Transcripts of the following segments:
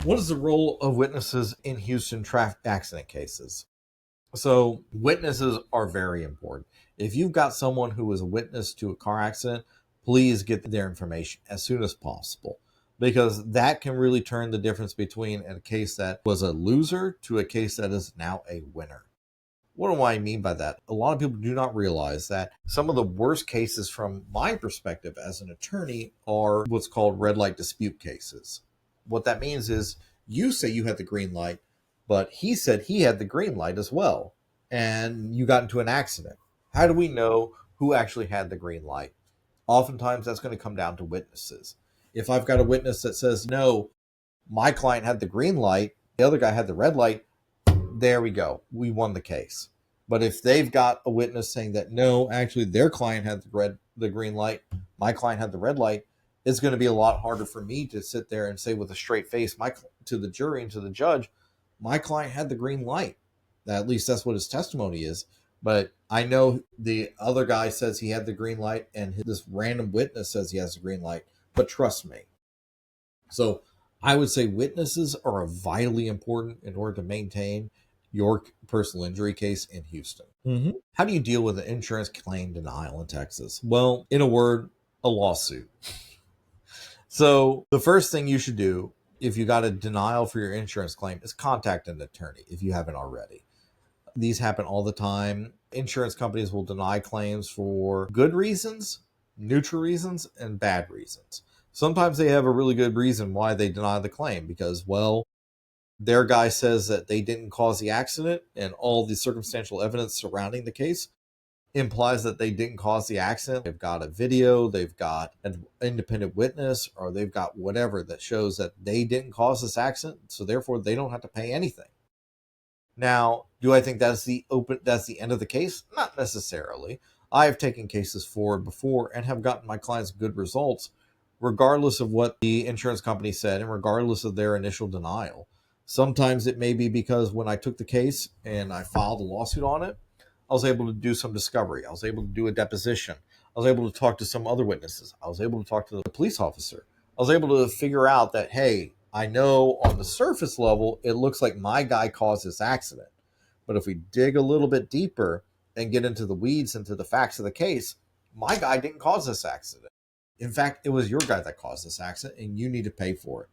What is the role of witnesses in Houston traffic accident cases? So, witnesses are very important. If you've got someone who is a witness to a car accident, please get their information as soon as possible because that can really turn the difference between a case that was a loser to a case that is now a winner. What do I mean by that? A lot of people do not realize that some of the worst cases from my perspective as an attorney are what's called red light dispute cases. What that means is you say you had the green light, but he said he had the green light as well, and you got into an accident. How do we know who actually had the green light? Oftentimes that's going to come down to witnesses. If I've got a witness that says, no, my client had the green light, the other guy had the red light, there we go. We won the case. But if they've got a witness saying that no, actually their client had the green light, my client had the red light, it's going to be a lot harder for me to sit there and say with a straight face to the jury and to the judge, my client had the green light. At least that's what his testimony is. But I know the other guy says he had the green light and this random witness says he has the green light. But trust me. So I would say witnesses are vitally important in order to maintain your personal injury case in Houston. How do you deal with an insurance claim denial in Texas? Well, in a word, a lawsuit. So the first thing you should do if you got a denial for your insurance claim is contact an attorney if you haven't already. These happen all the time. Insurance companies will deny claims for good reasons, neutral reasons, and bad reasons. Sometimes they have a really good reason why they deny the claim because, well, their guy says that they didn't cause the accident and all the circumstantial evidence surrounding the case implies that they didn't cause the accident. They've got a video, they've got an independent witness, or they've got whatever that shows that they didn't cause this accident, so therefore they don't have to pay anything. Now, do I think that's the end of the case? Not necessarily. I have taken cases forward before and have gotten my clients good results, regardless of what the insurance company said and regardless of their initial denial. Sometimes it may be because when I took the case and I filed a lawsuit on it, I was able to do some discovery. I was able to do a deposition. I was able to talk to some other witnesses. I was able to talk to the police officer. I was able to figure out that, hey, I know on the surface level, it looks like my guy caused this accident. But if we dig a little bit deeper and get into the weeds, into the facts of the case, my guy didn't cause this accident. In fact, it was your guy that caused this accident, and you need to pay for it.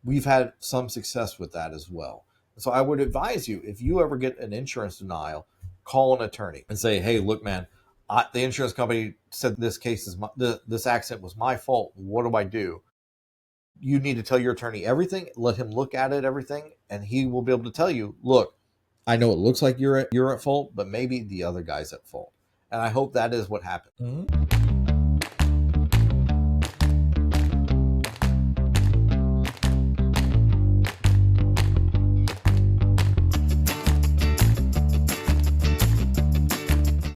We've had some success with that as well. So I would advise you, if you ever get an insurance denial, call an attorney and say, hey, look, man, the insurance company said this accident was my fault. What do I do? You need to tell your attorney everything, let him look at it, everything, and he will be able to tell you, look, I know it looks like you're at fault, but maybe the other guy's at fault. And I hope that is what happened.